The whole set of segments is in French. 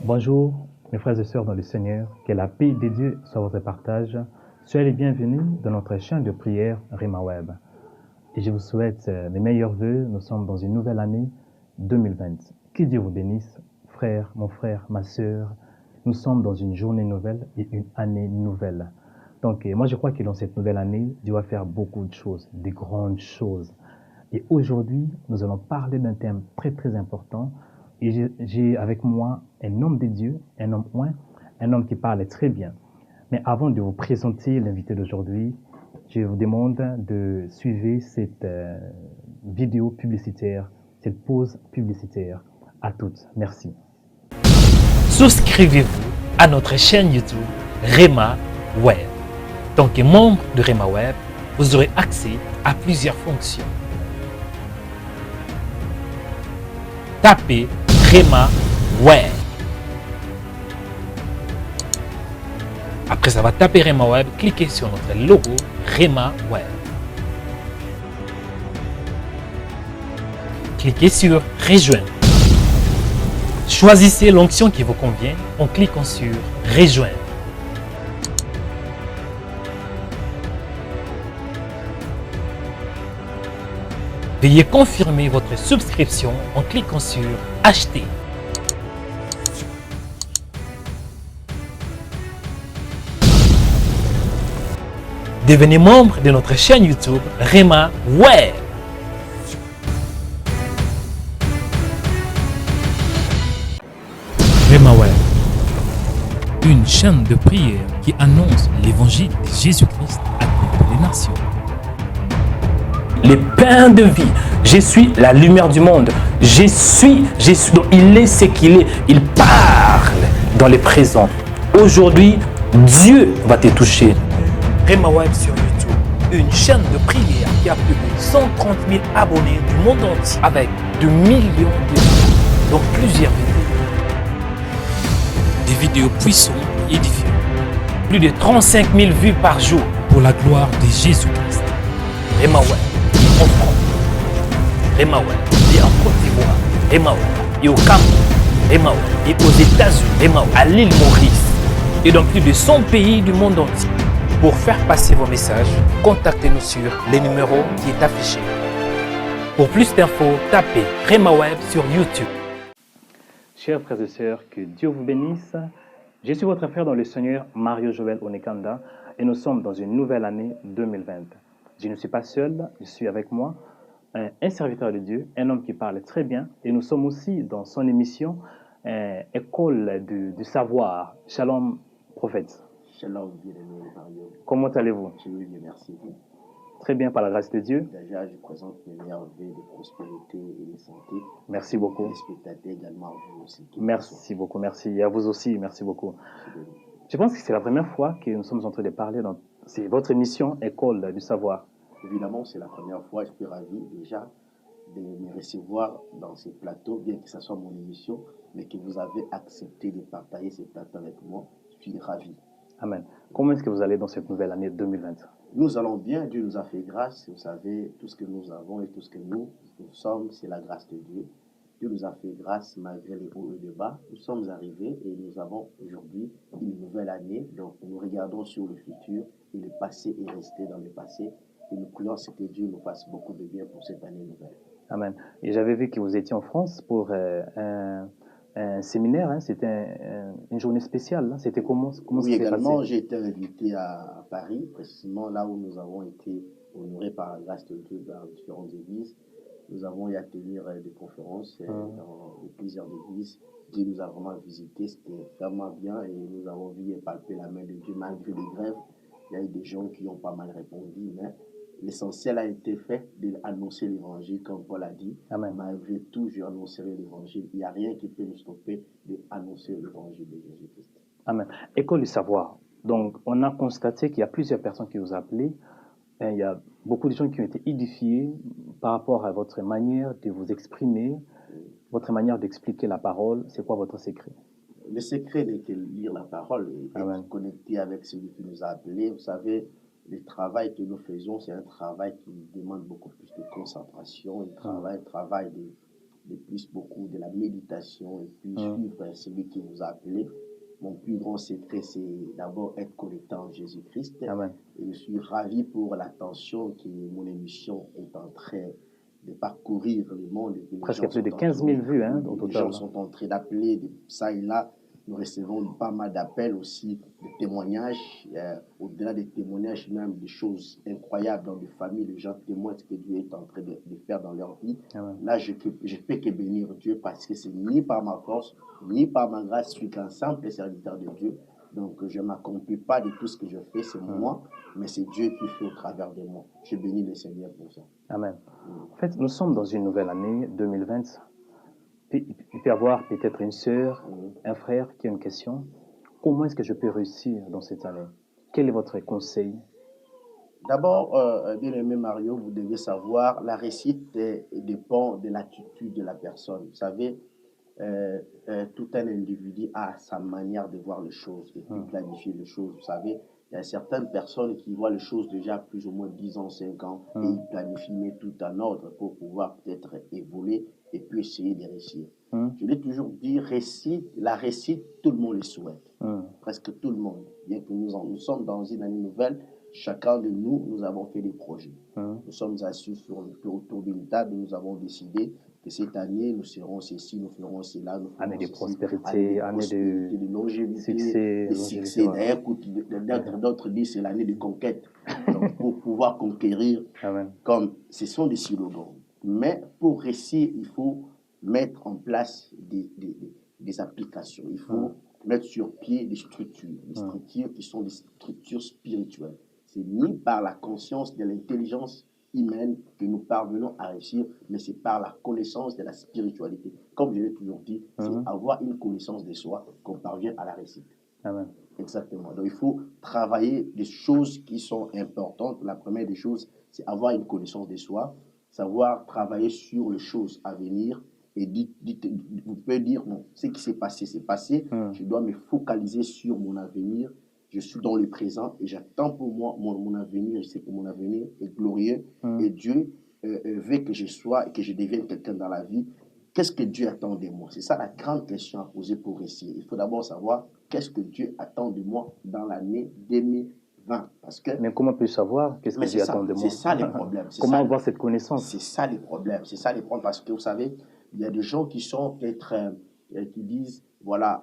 Bonjour, mes frères et sœurs dans le Seigneur, que la paix de Dieu soit votre partage. Soyez les bienvenus dans notre chaîne de prière Rima Web. Et je vous souhaite les meilleurs vœux. Nous sommes dans une nouvelle année 2020. Que Dieu vous bénisse, frère, mon frère, ma sœur. Nous sommes dans une journée nouvelle et une année nouvelle. Donc, moi, je crois que dans cette nouvelle année, Dieu va faire beaucoup de choses, des grandes choses. Et aujourd'hui, nous allons parler d'un thème très, très important. Et j'ai avec moi un homme de Dieu, un homme oint, un homme qui parle très bien. Mais avant de vous présenter l'invité d'aujourd'hui, je vous demande de suivre cette vidéo publicitaire, cette pause publicitaire. À toutes. Merci. Souscrivez-vous à notre chaîne YouTube Rema Web. En tant que membre de Rema Web, vous aurez accès à plusieurs fonctions. Tapez Rema Web. Après avoir tapé Rema Web, cliquez sur notre logo Rema Web. Cliquez sur Rejoindre. Choisissez l'onction qui vous convient en cliquant sur Rejoindre. Veuillez confirmer votre souscription en cliquant sur Acheter. Devenez membre de notre chaîne YouTube Rema Web. Rema Web, une chaîne de prière qui annonce l'évangile de Jésus-Christ à toutes les nations. Le pain de vie. Je suis la lumière du monde. Je suis. Donc il est ce qu'il est. Il parle dans le présent. Aujourd'hui, Dieu va te toucher. Rema Web sur YouTube, une chaîne de prière qui a plus de 130 000 abonnés du monde entier avec de millions de vues, dont plusieurs vidéos. Des vidéos puissantes et édifiantes. Plus de 35 000 vues par jour pour la gloire de Jésus-Christ. Rema Web en France, Rema Web et en Côte d'Ivoire, Rema Web et au Cameroun, Rema Web et aux États-Unis, Rema Web à l'île Maurice et dans plus de 100 pays du monde entier. Pour faire passer vos messages, contactez-nous sur les numéros qui est affiché. Pour plus d'infos, tapez Rema Web sur YouTube. Chers frères et sœurs, que Dieu vous bénisse. Je suis votre frère dans le Seigneur, Mario Joël Onekanda, et nous sommes dans une nouvelle année 2020. Je ne suis pas seul, je suis avec moi un serviteur de Dieu, un homme qui parle très bien, et nous sommes aussi dans son émission École du savoir. Shalom, prophète. Shalom, bien-aimé Mario. Comment allez-vous? Je vais bien, merci. Très bien, par la grâce de Dieu. Déjà, je présente mes meilleurs vœux de prospérité et de santé. Merci beaucoup. Les spectateurs également, vous aussi. Merci beaucoup, merci. Et à vous aussi, merci beaucoup. Je pense que c'est la première fois que nous sommes en train de parler dans votre émission École du savoir. Évidemment, c'est la première fois. Je suis ravi déjà de me recevoir dans ce plateau, bien que ce soit mon émission, mais que vous avez accepté de partager ce plateau avec moi. Je suis ravi. Amen. Comment est-ce que vous allez dans cette nouvelle année 2020? Nous allons bien. Dieu nous a fait grâce. Vous savez, tout ce que nous avons et tout ce que nous sommes, c'est la grâce de Dieu. Dieu nous a fait grâce malgré les hauts et les bas. Nous sommes arrivés et nous avons aujourd'hui une nouvelle année. Donc, nous regardons sur le futur et le passé est resté dans le passé. Et nous prions que Dieu nous fasse beaucoup de bien pour cette année nouvelle. Amen. Et j'avais vu que vous étiez en France pour un séminaire. Hein? C'était une journée spéciale. Hein? C'était comment oui, également, j'ai été invité à Paris, précisément là où nous avons été honorés par la grâce de Dieu dans différentes églises. Nous avons eu à tenir des conférences dans plusieurs églises. Dieu nous a vraiment visités, c'était vraiment bien et nous avons vu et palpé la main de Dieu malgré les grèves. Il y a eu des gens qui ont pas mal répondu, mais l'essentiel a été fait d'annoncer l'évangile, comme Paul a dit. Amen. Malgré tout, je annoncerai l'évangile. Il n'y a rien qui peut nous stopper d'annoncer l'évangile de Jésus-Christ. Amen. École du savoir. Donc, on a constaté qu'il y a plusieurs personnes qui vous appelaient. Il y a beaucoup de gens qui ont été édifiés par rapport à votre manière de vous exprimer, votre manière d'expliquer la parole. C'est quoi votre secret? Le secret n'est que lire la parole et être connecté avec celui qui nous a appelés. Vous savez, le travail que nous faisons, c'est un travail qui demande beaucoup plus de concentration, un travail de plus beaucoup de la méditation et puis suivre celui qui vous a appelé. Mon plus grand secret, c'est d'abord être connecté en Jésus-Christ. Amen. Et je suis ravi pour l'attention que mon émission est en train de parcourir le monde. Et Presque plus de 15 000 vues hein, au les total. gens sont en train d'appeler de ça et là. Nous recevons pas mal d'appels aussi, de témoignages, au-delà des témoignages, même des choses incroyables dans des familles. Les gens témoignent ce que Dieu est en train de faire dans leur vie. Amen. Là, je peux que bénir Dieu parce que c'est ni par ma force, ni par ma grâce, je suis qu'un simple serviteur de Dieu. Donc, je ne m'accomplis pas de tout ce que je fais, c'est moi, mais c'est Dieu qui fait au travers de moi. Je bénis le Seigneur pour ça. Amen. En fait, nous sommes dans une nouvelle année, 2020. Il peut y avoir peut-être une sœur, un frère qui a une question. Comment est-ce que je peux réussir dans cette année? Quel est votre conseil? D'abord, bien-aimé Mario, vous devez savoir, la réussite dépend de l'attitude de la personne. Vous savez, tout un individu a sa manière de voir les choses, de planifier les choses. Vous savez, il y a certaines personnes qui voient les choses déjà plus ou moins 10 ans, 5 ans, et ils planifient mais tout en ordre pour pouvoir peut-être évoluer et puis essayer de réussir. Je l'ai toujours dit, la réussite, tout le monde le souhaite. Presque tout le monde. Bien que nous sommes dans une année nouvelle, chacun de nous avons fait des projets. Nous sommes assis autour d'une table et nous avons décidé que cette année, nous serons ceci, nous ferons cela. Année de prospérité, année de longévité, de succès. D'ailleurs, d'autres disent c'est l'année de conquête. Donc, pour pouvoir conquérir, comme ce sont des slogans. Mais pour réussir, il faut mettre en place des applications. Il faut mettre sur pied des structures qui sont des structures spirituelles. C'est ni par la conscience de l'intelligence humaine que nous parvenons à réussir, mais c'est par la connaissance de la spiritualité. Comme je l'ai toujours dit, c'est avoir une connaissance de soi qu'on parvient à la réussite. Amen. Exactement. Donc il faut travailler des choses qui sont importantes. La première des choses, c'est avoir une connaissance de soi, savoir travailler sur les choses à venir. Et vous pouvez dire, bon, ce qui s'est passé, c'est passé. Je dois me focaliser sur mon avenir. Je suis dans le présent et j'attends pour moi mon avenir. Je sais que mon avenir est glorieux. Et Dieu veut que je sois et que je devienne quelqu'un dans la vie. Qu'est-ce que Dieu attend de moi? C'est ça la grande question à poser pour réussir. Il faut d'abord savoir qu'est-ce que Dieu attend de moi dans l'année 2020. Parce que, mais comment peut-je savoir qu'est-ce que Dieu attend de moi? C'est ça les problèmes. Comment avoir cette connaissance? C'est ça les problèmes. C'est ça les problèmes parce que vous savez, il y a des gens qui sont peut-être, qui disent, voilà,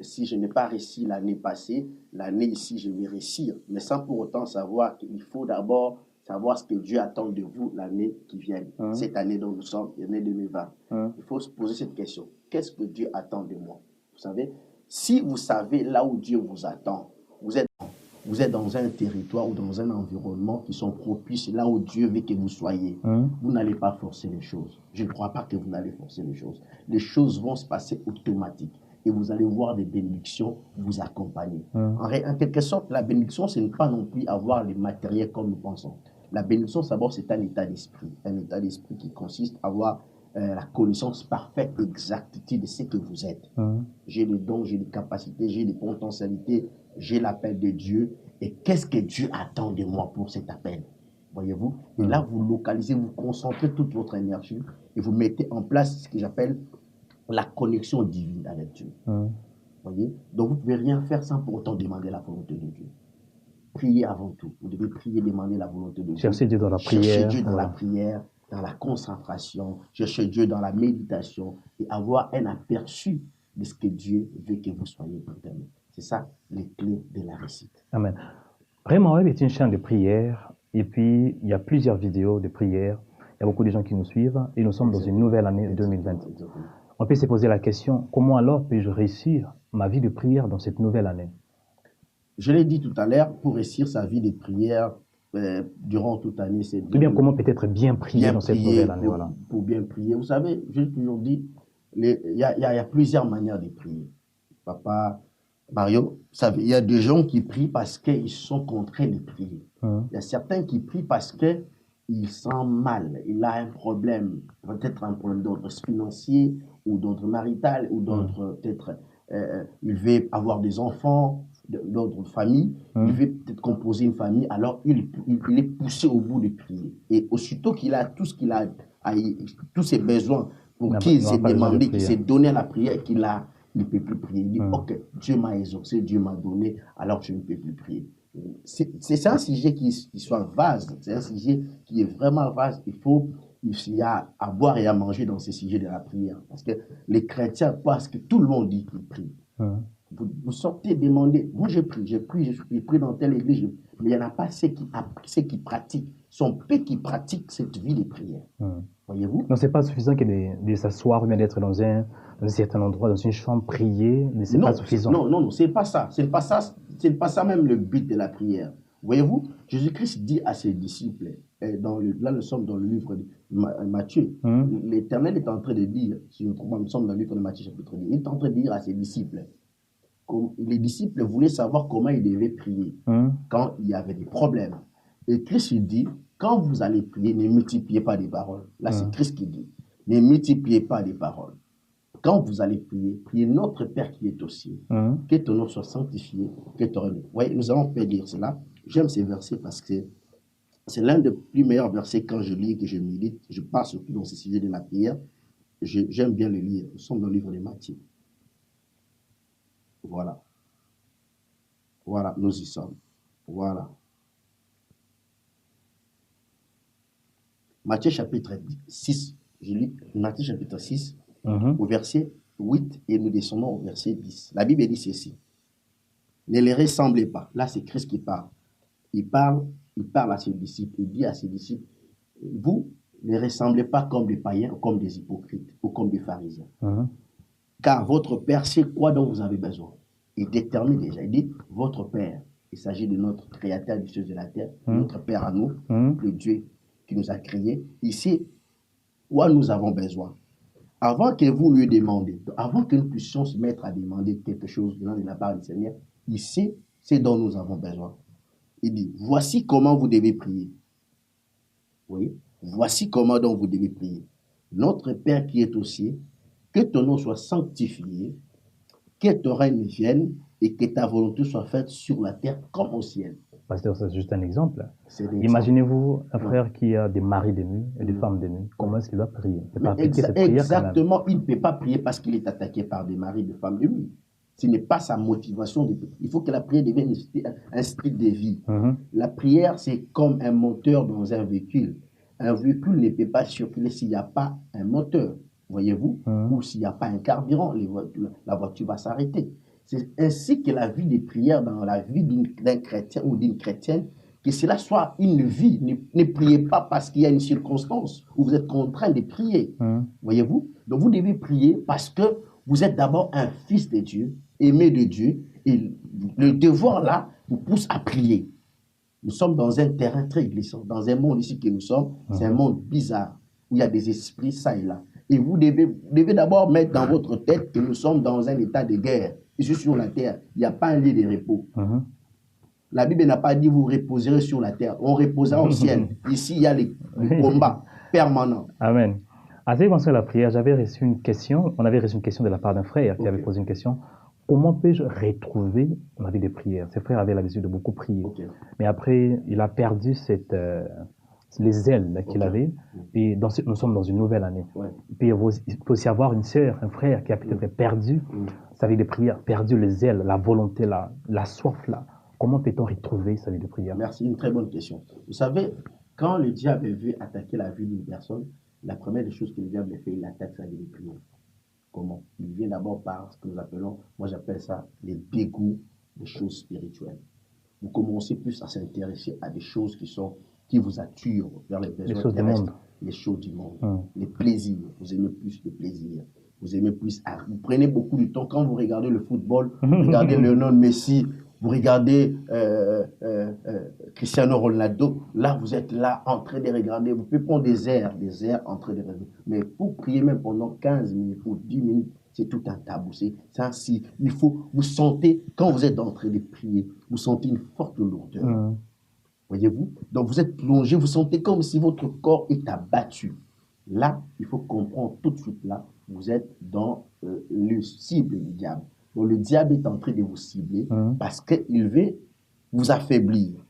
si je n'ai pas réussi l'année passée, l'année ici, je vais réussir. Mais sans pour autant savoir qu'il faut d'abord savoir ce que Dieu attend de vous l'année qui vient. Cette année dont nous sommes, l'année 2020. Il faut se poser cette question. Qu'est-ce que Dieu attend de moi? Vous savez, si vous savez là où Dieu vous attend, vous êtes dans un territoire ou dans un environnement qui sont propices, là où Dieu veut que vous soyez. Vous n'allez pas forcer les choses. Je ne crois pas que vous n'allez forcer les choses. Les choses vont se passer automatiques. Et vous allez voir des bénédictions vous accompagner. En quelque sorte, la bénédiction, ce n'est pas non plus avoir les matériels comme nous pensons. La bénédiction, d'abord, c'est un état d'esprit. Un état d'esprit qui consiste à avoir la connaissance parfaite, exactitude de ce que vous êtes. J'ai les dons, j'ai les capacités, j'ai les potentialités, j'ai l'appel de Dieu. Et qu'est-ce que Dieu attend de moi pour cet appel? Voyez-vous? Et là, vous localisez, vous concentrez toute votre énergie et vous mettez en place ce que j'appelle la connexion divine avec Dieu. Voyez? Donc, vous ne pouvez rien faire sans pour autant demander la volonté de Dieu. Priez avant tout. Vous devez prier, demander la volonté de Dieu. Cherchez Dieu dans la prière. Cherchez Dieu dans la prière, dans la concentration. Cherchez Dieu dans la méditation et avoir un aperçu de ce que Dieu veut que vous soyez pour demain. C'est ça, les clés de la réussite. Amen. Rema Web est une chaîne de prière et puis il y a plusieurs vidéos de prière. Il y a beaucoup de gens qui nous suivent et nous sommes dans une nouvelle année 2020. On peut se poser la question, comment alors puis-je réussir ma vie de prière dans cette nouvelle année? Je l'ai dit tout à l'heure, pour réussir sa vie de prière durant toute l'année, c'est bien comment peut-être bien prier dans cette nouvelle année. Pour bien prier. Vous savez, j'ai toujours dit, il y a plusieurs manières de prier. Papa, Mario, il y a des gens qui prient parce qu'ils sont contraints de prier. Il y a certains qui prient parce qu'ils sentent mal. Il a un problème, peut-être un problème d'ordre financier ou d'ordre marital ou d'ordre peut-être, il veut avoir des enfants, d'autres familles, il veut peut-être composer une famille, alors il est poussé au bout de prier. Et aussitôt qu'il a tout ce qu'il a, tous ses besoins pour Il qui il n'aura s'est pas besoin de demandé, qui prier. s'est donné à la prière et qu'il ne peut plus prier. Il dit, Mm. ok, Dieu m'a exaucé, Dieu m'a donné, alors je ne peux plus prier. C'est un sujet qui soit vaste, c'est un sujet qui est vraiment vaste. Il y a à boire et à manger dans ce sujet de la prière. Parce que les chrétiens pensent que tout le monde dit qu'il prie. Mm. Vous sortez demander, moi j'ai pris dans telle église, mais il n'y en a pas ceux qui pratiquent, sont peu qui pratiquent cette vie de prière. Mm. Voyez-vous? Non, c'est pas suffisant que de s'asseoir ou bien d'être dans un certain endroit, dans une chambre, prier, mais c'est pas suffisant. Non, c'est pas ça. C'est pas ça même le but de la prière. Voyez-vous, Jésus-Christ dit à ses disciples, là nous sommes dans le livre de Matthieu, l'Éternel est en train de dire, si nous sommes dans le livre de Matthieu chapitre 10, il est en train de dire à ses disciples, les disciples voulaient savoir comment ils devaient prier quand il y avait des problèmes. Et Christ dit, quand vous allez prier, ne multipliez pas des paroles. Là, c'est Christ qui dit, ne multipliez pas des paroles. Quand vous allez prier, priez notre Père qui est aux cieux. Que ton nom soit sanctifié, que ton règne. Vous voyez, nous allons faire dire cela. J'aime ces versets parce que c'est l'un des plus meilleurs versets quand je lis, que je médite. Je parle surtout dans ce sujet de la prière. J'aime bien le lire. Nous sommes dans le livre de Matthieu. Voilà. Voilà, nous y sommes. Voilà. Matthieu chapitre 6. Je lis Matthieu chapitre 6, au verset 8, et nous descendons au verset 10. La Bible dit ceci. Ne les ressemblez pas. Là, c'est Christ qui parle. Il parle à ses disciples. Il dit à ses disciples, vous ne ressemblez pas comme des païens, ou comme des hypocrites, ou comme des pharisiens. Car votre Père sait quoi dont vous avez besoin. Il détermine déjà. Il dit, votre Père, il s'agit de notre Créateur du ciel et de la terre, notre Père à nous, le Dieu qui nous a créés. Il sait quoi nous avons besoin. Avant que vous lui demandiez, avant que nous puissions se mettre à demander quelque chose de la part du Seigneur, il sait ce dont nous avons besoin. Il dit, voici comment vous devez prier. Oui, voici comment donc vous devez prier. Notre Père qui est aux cieux, que ton nom soit sanctifié, que ton règne vienne et que ta volonté soit faite sur la terre comme au ciel. Pasteur, c'est juste un exemple. Exemple. Imaginez-vous un frère qui a des maris dénus et des femmes dénues. Comment est-ce qu'il doit prier? Il ne peut pas appliquer cette prière exactement, il ne peut pas prier parce qu'il est attaqué par des maris de femmes dénues. Ce n'est pas sa motivation. Il faut que la prière devienne un style de vie. La prière, c'est comme un moteur dans un véhicule. Un véhicule ne peut pas circuler s'il n'y a pas un moteur, voyez-vous, ou s'il n'y a pas un carburant, la voiture va s'arrêter. C'est ainsi que la vie de prière dans la vie d'un chrétien ou d'une chrétienne, que cela soit une vie. Ne priez pas parce qu'il y a une circonstance où vous êtes contraint de prier, voyez-vous. Donc vous devez prier parce que vous êtes d'abord un fils de Dieu, aimé de Dieu, et le devoir là vous pousse à prier. Nous sommes dans un terrain très glissant, dans un monde ici que nous sommes, c'est un monde bizarre, où il y a des esprits ça et là. Et vous devez d'abord mettre dans votre tête que nous sommes dans un état de guerre. Ici sur la terre, il n'y a pas un lit de repos. La Bible n'a pas dit vous reposerez sur la terre, on reposera au ciel. Ici, il y a les combats permanents. Amen. En ce qui concerne la prière, on avait reçu une question de la part d'un frère qui avait posé une question. Comment peux-je retrouver ma vie de prière? Ce frère avait l'habitude de beaucoup prier. Mais après, il a perdu les ailes qu'il avait. Et nous sommes dans une nouvelle année. Puis il peut aussi avoir une sœur, un frère qui a peut-être perdu sa vie de prière, perdu les ailes, la volonté, la soif là. Comment peut-on retrouver sa vie de prière? Merci, une très bonne question. Vous savez, quand le diable veut attaquer la vie d'une personne, la première des choses que le diable fait, il attaque sa vie de prière. Comment? Il vient d'abord par ce que nous appelons, moi j'appelle ça les dégoûts des choses spirituelles. Vous commencez plus à s'intéresser à des choses qui vous attirent vers les besoins terrestres, les choses du monde, les plaisirs. Vous aimez plus les plaisirs. Vous aimez plus. Vous prenez beaucoup de temps quand vous regardez le football, vous regardez Lionel Messi, vous regardez Cristiano Ronaldo, là vous êtes là en train de regarder, vous pouvez prendre des airs en train de regarder. Mais pour prier même pendant 15 minutes ou 10 minutes, c'est tout un tabou. C'est ainsi. Il faut, vous sentez, quand vous êtes en train de prier, vous sentez une forte lourdeur. Voyez-vous? Donc vous êtes plongé, vous sentez comme si votre corps est abattu. Là, il faut comprendre tout de suite là, vous êtes dans le cible du diable. Donc le diable est en train de vous cibler parce qu'il veut vous affaiblir.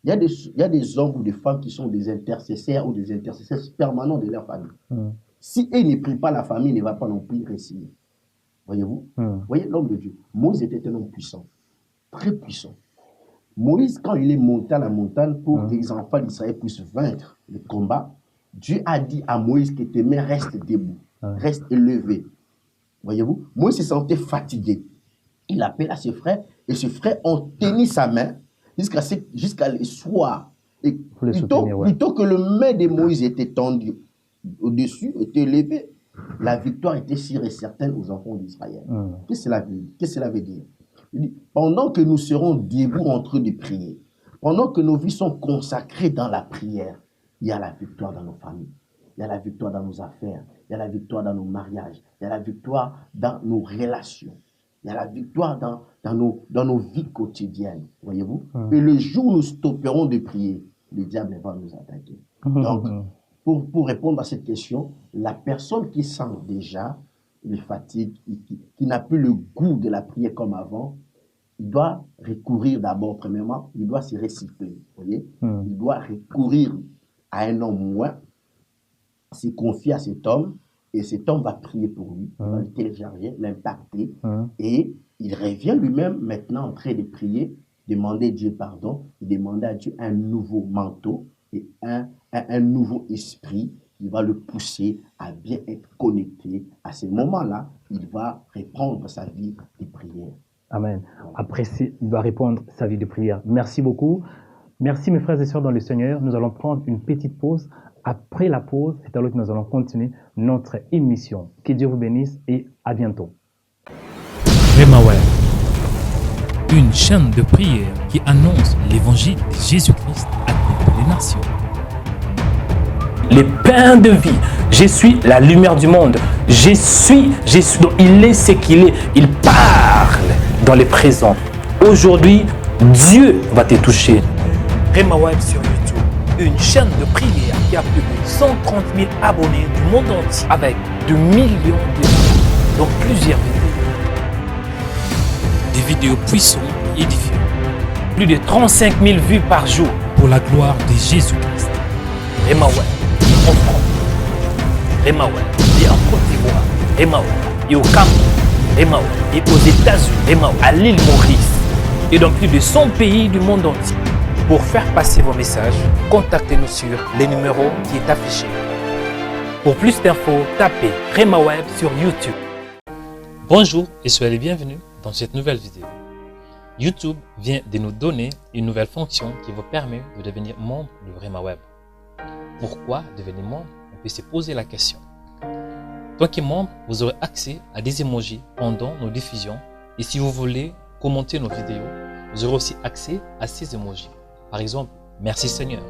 Il y a des hommes ou des femmes qui sont des intercesseurs ou des intercesseurs permanents de leur famille. Si il ne prie pas, la famille ne va pas non plus réussir. Voyez-vous? Voyez l'homme de Dieu. Moïse était un homme puissant, très puissant. Moïse, quand il est monté à la montagne pour que les enfants d'Israël puissent vaincre le combat, Dieu a dit à Moïse que tes mains restent debout, restent élevées. Voyez-vous? Moïse se sentait fatigué. Il appela ses frères et ses frères ont tenu sa main jusqu'à le soir. Et plutôt que le main de Moïse était tendu au-dessus, était élevé, la victoire était sûre et certaine aux enfants d'Israël. Qu'est-ce que cela veut dire? Il dit, pendant que nous serons debout en train de prier, pendant que nos vies sont consacrées dans la prière, il y a la victoire dans nos familles, il y a la victoire dans nos affaires, il y a la victoire dans nos mariages, il y a la victoire dans nos relations, il y a la victoire dans nos vies quotidiennes, voyez-vous? Et le jour où nous stopperons de prier, le diable va nous attaquer. Donc, pour répondre à cette question, la personne qui sent déjà les fatigues, qui n'a plus le goût de la prière comme avant, il doit recourir d'abord, premièrement, il doit se recycler. Voyez? Il doit recourir à un homme moins, se confier à cet homme, et cet homme va prier pour lui, il va le télécharger, l'impacter, et il revient lui-même maintenant en train de prier, demander Dieu pardon, et demander à Dieu un nouveau manteau et un nouveau esprit qui va le pousser à bien être connecté. À ce moment-là, il va reprendre sa vie de prière. Amen. Après, il doit répondre sa vie de prière. Merci beaucoup. Merci mes frères et sœurs dans le Seigneur. Nous allons prendre une petite pause. Après la pause, c'est alors que nous allons continuer notre émission. Que Dieu vous bénisse et à bientôt. Remaweb, une chaîne de prière qui annonce l'évangile de Jésus-Christ à toutes les nations. Les pains de vie. Je suis la lumière du monde. Je suis. Donc il est ce qu'il est. Il parle dans le présent. Aujourd'hui, Dieu va te toucher. Remaweb sur YouTube, une chaîne de prière qui a plus de 130 000 abonnés du monde entier avec de millions de vues dans plusieurs vidéos. Des vidéos puissantes et édifiantes. Plus de 35 000 vues par jour pour la gloire de Jésus-Christ. Remaweb en France, Remaweb et en Côte d'Ivoire, Remaweb et au Cameroun, Remaweb et aux États-Unis, Remaweb à l'île Maurice et dans plus de 100 pays du monde entier. Pour faire passer vos messages, contactez-nous sur les numéros qui est affiché. Pour plus d'infos, tapez Remaweb sur YouTube. Bonjour et soyez les bienvenus dans cette nouvelle vidéo. YouTube vient de nous donner une nouvelle fonction qui vous permet de devenir membre de Remaweb. Pourquoi devenir membre? On peut se poser la question. Tant que membre, vous aurez accès à des emojis pendant nos diffusions et si vous voulez commenter nos vidéos, vous aurez aussi accès à ces emojis. Par exemple, merci Seigneur,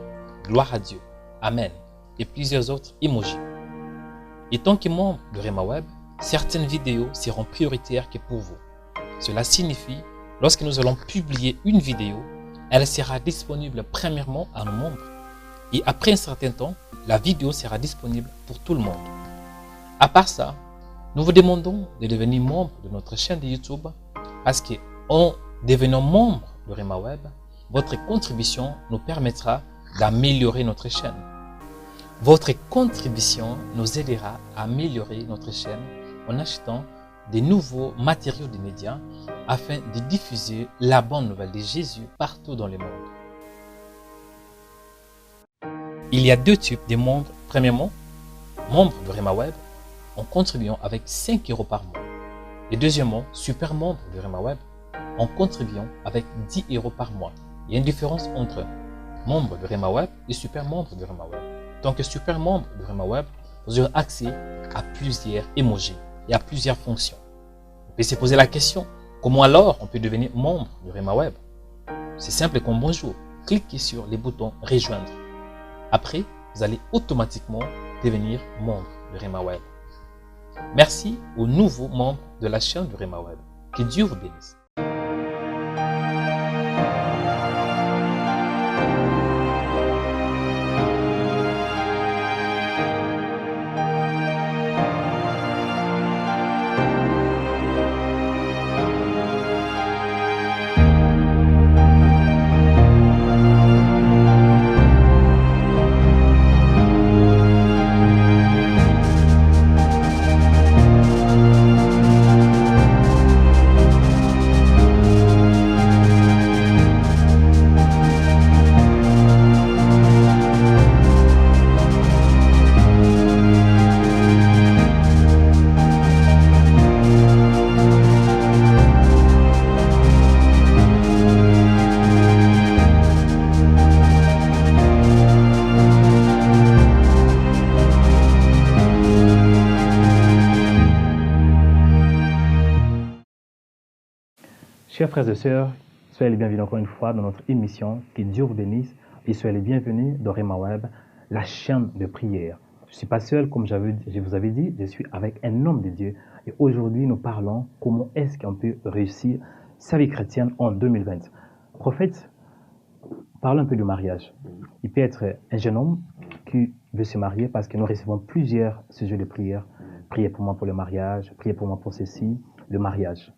gloire à Dieu, Amen et plusieurs autres emojis. Et tant que membre de Remaweb, certaines vidéos seront prioritaires que pour vous. Cela signifie, lorsque nous allons publier une vidéo, elle sera disponible premièrement à nos membres. Et après un certain temps, la vidéo sera disponible pour tout le monde. À part ça, nous vous demandons de devenir membre de notre chaîne de YouTube parce qu'en devenant membre de Remaweb, votre contribution nous permettra d'améliorer notre chaîne. Votre contribution nous aidera à améliorer notre chaîne en achetant de nouveaux matériaux de médias afin de diffuser la bonne nouvelle de Jésus partout dans le monde. Il y a deux types de membres. Premièrement, membres de Remaweb en contribuant avec 5 € par mois. Et deuxièmement, super membre de Remaweb en contribuant avec 10 € par mois. Il y a une différence entre membre de Remaweb et super membre de Remaweb. Tant que super membre de Remaweb, vous aurez accès à plusieurs emojis et à plusieurs fonctions. On peut se poser la question, comment alors on peut devenir membre de Remaweb? C'est simple comme bonjour. Cliquez sur les boutons rejoindre. Après, vous allez automatiquement devenir membre de Remaweb. Merci aux nouveaux membres de la chaîne de Remaweb. Que Dieu vous bénisse. Chers frères et sœurs, soyez les bienvenus encore une fois dans notre émission. Que Dieu vous bénisse et soyez les bienvenus dans Rema Web, la chaîne de prière. Je ne suis pas seul, comme je vous avais dit, je suis avec un homme de Dieu. Et aujourd'hui, nous parlons comment est-ce qu'on peut réussir sa vie chrétienne en 2020. Prophète, parlons un peu du mariage. Il peut être un jeune homme qui veut se marier parce que nous recevons plusieurs sujets de prière. Priez pour moi pour le mariage, priez pour moi pour ceci, le mariage.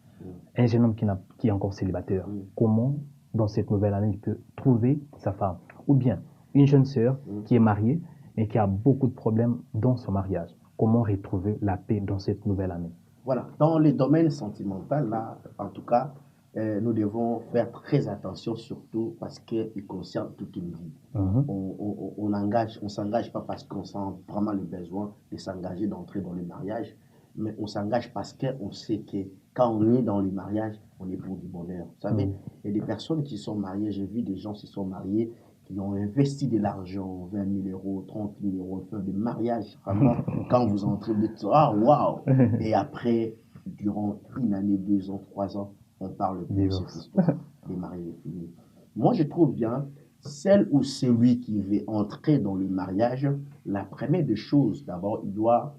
Un jeune homme qui est encore célibataire, comment dans cette nouvelle année il peut trouver sa femme? Ou bien une jeune sœur qui est mariée mais qui a beaucoup de problèmes dans son mariage. Comment retrouver la paix dans cette nouvelle année? Voilà, dans les domaines sentimentaux, là, en tout cas, nous devons faire très attention, surtout parce qu'il concerne toute une vie. On s'engage pas parce qu'on sent vraiment le besoin de s'engager, d'entrer dans le mariage, mais on s'engage parce qu'on sait que quand on est dans le mariage, on est pour du bonheur. Vous savez, il y a des personnes qui sont mariées, j'ai vu des gens qui sont mariés, qui ont investi de l'argent, 20 000 euros, 30 000 euros, faire des mariages. Vraiment, quand vous entrez, vous dites, ah, waouh! Et après, durant une année, 2 ans, 3 ans, on parle de cette histoire. Les mariés est fini. Moi, je trouve bien, celle ou celui qui veut entrer dans le mariage, la première des choses, d'abord, il doit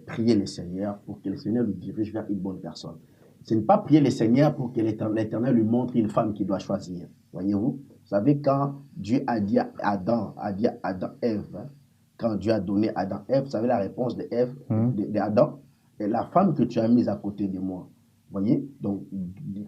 prier le Seigneur pour que le Seigneur le dirige vers une bonne personne. Ce n'est pas prier le Seigneur pour que l'Éternel lui montre une femme qu'il doit choisir. Voyez-vous? Vous savez, quand Dieu a dit à Adam, Ève, hein, quand Dieu a donné à Adam, Ève, vous savez la réponse de Ève, d'Adam, est la femme que tu as mise à côté de moi. Voyez? Donc,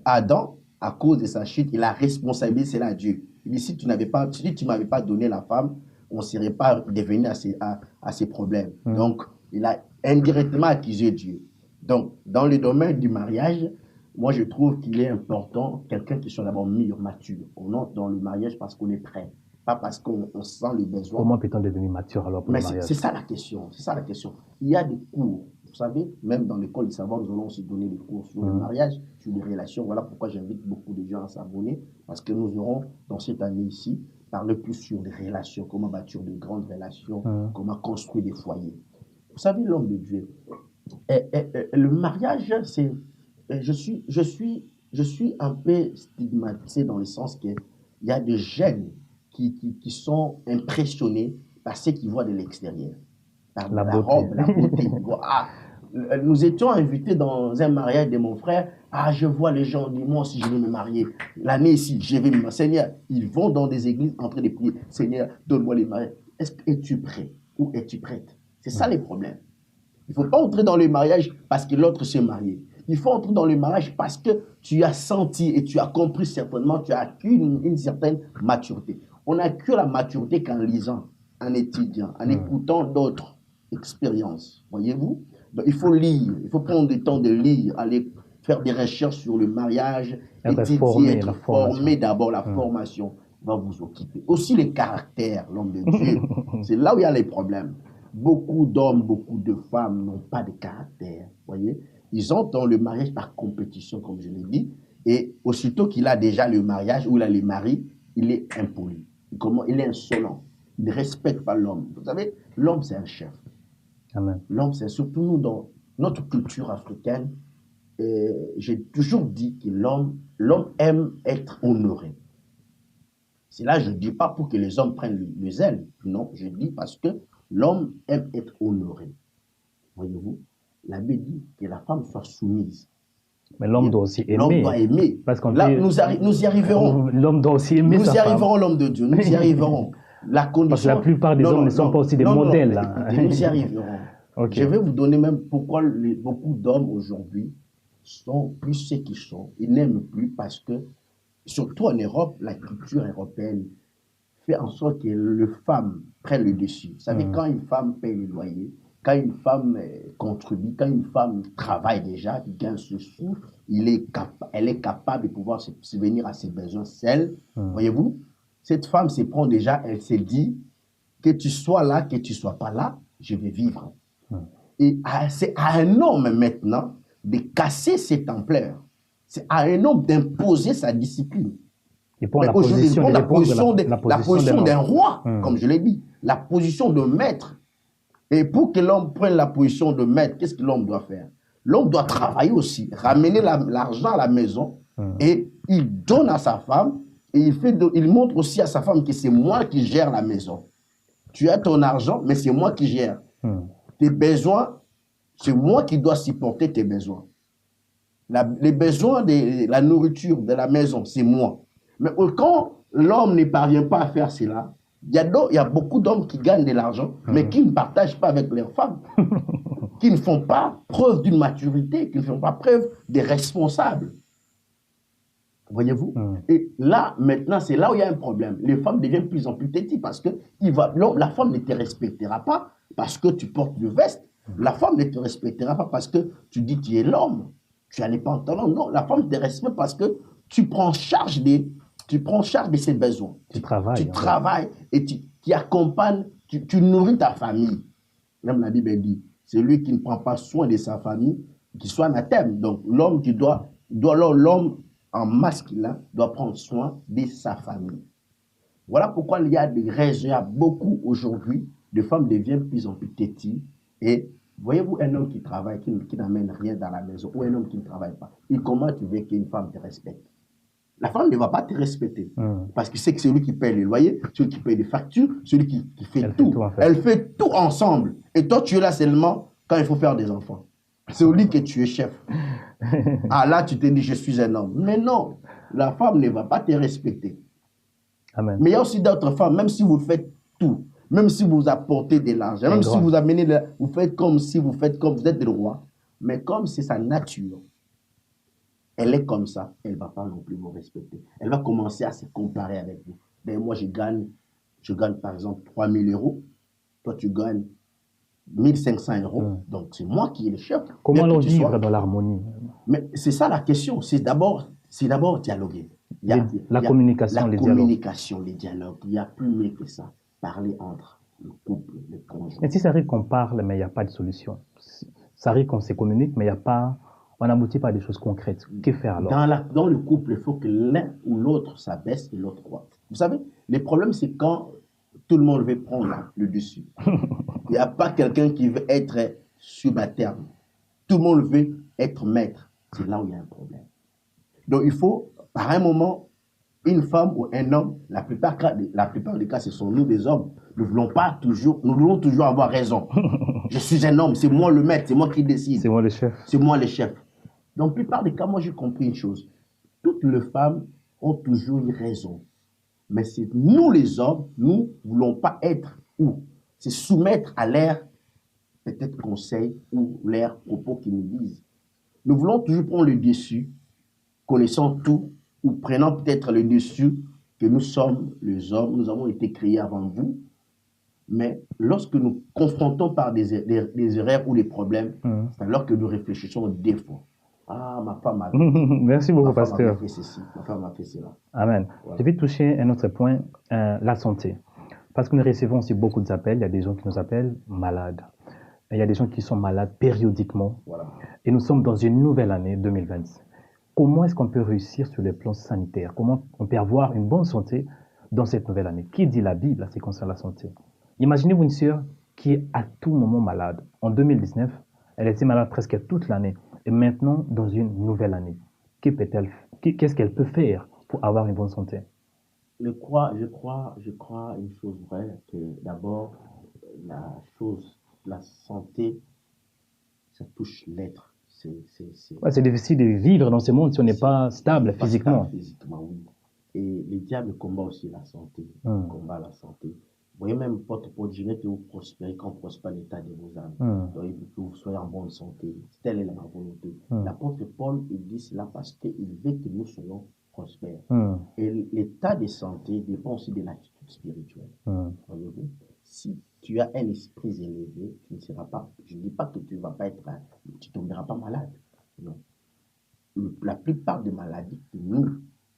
Adam, à cause de sa chute, il a responsabilisé cela à Dieu. Il dit, si tu m'avais pas donné la femme, on ne serait pas devenu à ces problèmes. Donc, il a indirectement accusé Dieu. Donc, dans le domaine du mariage, moi, je trouve qu'il est important, quelqu'un qui soit d'abord mûr, mature. On entre dans le mariage parce qu'on est prêt, pas parce qu'on sent le besoin. Comment peut-on devenir mature alors pour le mariage? C'est ça la question, c'est ça la question. Il y a des cours, vous savez, même dans l'école du savoir, nous allons aussi donner des cours sur le mariage, sur les relations. Voilà pourquoi j'invite beaucoup de gens à s'abonner, parce que nous aurons, dans cette année ici, parler plus sur les relations, comment bâtir de grandes relations, comment construire des foyers. Vous savez, l'homme de Dieu, le mariage, c'est... Je suis un peu stigmatisé dans le sens qu'il y a des jeunes qui sont impressionnés par ce qu'ils voient de l'extérieur. Par la robe, la beauté. Nous étions invités dans un mariage de mon frère. Ah, je vois les gens, dis-moi si je veux me marier. L'année ici, je vais me marier. Seigneur, ils vont dans des églises en train de prier. Seigneur, donne-moi les mariages. Es-tu prêt? Ou es-tu prête? C'est ça les problèmes. Il ne faut pas entrer dans le mariage parce que l'autre s'est marié. Il faut entrer dans le mariage parce que tu as senti et tu as compris certainement, tu as acquis une certaine maturité. On acquiert la maturité qu'en lisant, en étudiant, en écoutant d'autres expériences. Voyez-vous? Donc, il faut lire, il faut prendre du temps de lire, aller faire des recherches sur le mariage, étudier, être formé d'abord, la formation va vous occuper. Aussi les caractères, l'homme de Dieu, c'est là où il y a les problèmes. Beaucoup d'hommes, beaucoup de femmes n'ont pas de caractère, voyez. Ils entrent dans le mariage par compétition, comme je l'ai dit, et aussitôt qu'il a déjà le mariage ou il a le mari, il est impoli. Il est insolent. Il ne respecte pas l'homme. Vous savez, l'homme, c'est un chef. Amen. L'homme, c'est surtout nous, dans notre culture africaine, j'ai toujours dit que l'homme aime être honoré. C'est là, je ne dis pas pour que les hommes prennent le zèle. Non, je dis parce que l'homme aime être honoré. Voyez-vous? La Bible dit que la femme soit soumise. Mais l'homme doit aussi aimer. L'homme doit aimer. Parce qu'on là, nous y arriverons. L'homme doit aussi aimer. Nous y arriverons, l'homme de Dieu. Nous y arriverons. La condition... Parce que la plupart des hommes ne sont pas aussi des modèles. Nous y arriverons. Okay. Je vais vous donner même pourquoi beaucoup d'hommes aujourd'hui sont plus ceux qui sont. Ils n'aiment plus parce que, surtout en Europe, la culture européenne fait en sorte que les femmes prennent le dessus. Vous savez, quand une femme paye le loyer, quand une femme contribue, quand une femme travaille déjà, qui gagne ce sou, elle est capable de pouvoir subvenir à ses besoins seule. Voyez-vous, cette femme se prend déjà, elle se dit que tu sois là, que tu ne sois pas là, je vais vivre. Et c'est à un homme maintenant de casser cette ampleur. C'est à un homme d'imposer sa discipline. Et pour la position d'un roi, comme je l'ai dit, la position de maître. Et pour que l'homme prenne la position de maître, qu'est-ce que l'homme doit faire? l'homme doit travailler aussi, ramener l'argent à la maison et il donne à sa femme et il montre aussi à sa femme que c'est moi qui gère la maison. Tu as ton argent, mais c'est moi qui gère. Tes besoins, c'est moi qui dois supporter tes besoins. Les besoins de la nourriture de la maison, c'est moi. Mais quand l'homme ne parvient pas à faire cela, il y a beaucoup d'hommes qui gagnent de l'argent, mais qui ne partagent pas avec leurs femmes, qui ne font pas preuve d'une maturité, qui ne font pas preuve des responsables. Voyez-vous? Et là, maintenant, c'est là où il y a un problème. Les femmes deviennent de plus en plus têtues parce que la femme ne te respectera pas parce que tu portes le veste. La femme ne te respectera pas parce que tu dis que tu es l'homme. Tu as les pantalons. Non, la femme te respecte parce que tu prends charge de ses besoins. Tu travailles. Tu travailles et tu accompagnes, tu nourris ta famille. Même la Bible dit, c'est lui qui ne prend pas soin de sa famille, qui soit anathème. Donc l'homme l'homme en masculin doit prendre soin de sa famille. Voilà pourquoi il y a des raisons, il y a beaucoup aujourd'hui de femmes deviennent de plus en plus têtues. Et voyez-vous un homme qui travaille, qui n'amène rien dans la maison, ou un homme qui ne travaille pas, et comment tu veux qu'une femme te respecte? La femme ne va pas te respecter, parce que c'est que celui qui paye les loyers, celui qui paye les factures, celui qui fait tout. Elle fait tout ensemble. Et toi, tu es là seulement quand il faut faire des enfants. C'est au lit que tu es chef. Ah là, tu te dis, je suis un homme. Mais non, la femme ne va pas te respecter. Amen. Mais il y a aussi d'autres femmes, même si vous faites tout, même si vous apportez de l'argent, même si vous amenez, vous faites comme vous êtes le roi, mais comme c'est sa nature, elle est comme ça, elle ne va pas non plus vous respecter. Elle va commencer à se comparer avec vous. Ben, moi, je gagne par exemple 3 000 euros, toi tu gagnes 1500 euros, donc c'est moi qui est le chef. Comment l'on vivre dans l'harmonie? Mais c'est ça la question, c'est d'abord dialoguer. La communication, les dialogues, il n'y a plus mieux que ça. Parler entre le couple, les conjoints. Et si ça arrive qu'on parle, mais il n'y a pas de solution? Ça arrive qu'on se communique, mais il n'y a pas, on n'aboutit pas à des choses concrètes. Que faire alors? Dans le couple, il faut que l'un ou l'autre s'abaisse et l'autre croît. Vous savez, le problème, c'est quand tout le monde veut prendre le dessus. Il n'y a pas quelqu'un qui veut être subalterne. Tout le monde veut être maître. C'est là où il y a un problème. Donc, il faut, par un moment, une femme ou un homme, la plupart des cas, ce sont nous les hommes. Nous voulons toujours avoir raison. Je suis un homme, c'est moi le maître, c'est moi qui décide. C'est moi le chef. C'est moi le chef. Dans la plupart des cas, moi j'ai compris une chose. Toutes les femmes ont toujours eu raison. Mais c'est nous les hommes, nous ne voulons pas être où? C'est soumettre à l'air peut-être conseil ou l'air propos qui nous disent. Nous voulons toujours prendre le dessus, connaissant tout, ou prenant peut-être le dessus que nous sommes les hommes, nous avons été créés avant vous. Mais lorsque nous confrontons par des erreurs ou des problèmes, c'est alors que nous réfléchissons des fois. Ah, ma femme a Merci beaucoup, pasteur. Ma femme a fait ceci, ma femme a fait cela. Amen. Voilà. Je vais toucher un autre point, la santé. Parce que nous recevons aussi beaucoup d'appels. Il y a des gens qui nous appellent malades. Il y a des gens qui sont malades périodiquement. Voilà. Et nous sommes dans une nouvelle année 2020. Comment est-ce qu'on peut réussir sur le plan sanitaire? Comment on peut avoir une bonne santé dans cette nouvelle année? Qui dit la Bible à ce qui concerne la santé? Imaginez-vous une sœur qui est à tout moment malade. En 2019, elle était malade presque toute l'année. Et maintenant, dans une nouvelle année, qu'est-ce qu'elle peut faire pour avoir une bonne santé? Je crois une chose vraie, que d'abord, la santé, ça touche l'être. C'est difficile de vivre dans ce monde si on n'est pas stable physiquement. Oui. Et le diable combat aussi la santé. Combat la santé. Vous voyez même, votre projet que vous prospérez quand prospère l'état de vos âmes. Donc, que vous soyez en bonne santé. Telle est la volonté. L'apôtre Paul, il dit cela parce qu'il veut que nous soyons prospères. Et l'état de santé dépend aussi de l'attitude spirituelle. Voyez-vous? Si tu as un esprit élevé, tu ne seras pas, je ne dis pas que tu ne tomberas pas malade. Non. La plupart des maladies que nous,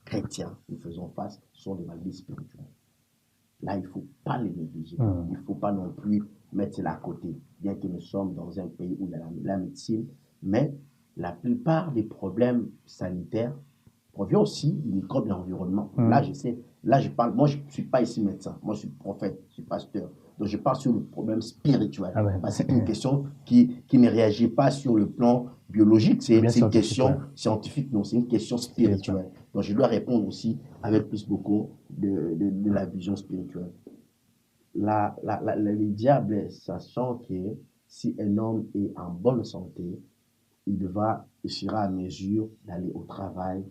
chrétiens, nous faisons face sont des maladies spirituelles. Là, il ne faut pas les négliger. Il ne faut pas non plus mettre cela à côté. Bien que nous sommes dans un pays où il y a la médecine, mais la plupart des problèmes sanitaires proviennent aussi du microbe de l'environnement. Là, je sais, là, je parle, moi, je ne suis pas ici médecin. Moi, je suis prophète, je suis pasteur. Donc, je parle sur le problème spirituel. Amen. Parce que c'est une question qui ne réagit pas sur le plan biologique, c'est une question scientifique, non, c'est une question spirituelle. Donc, je dois répondre aussi avec plus beaucoup de la vision spirituelle. Le diable, sachant que si un homme est en bonne santé, il sera à mesure d'aller au travail,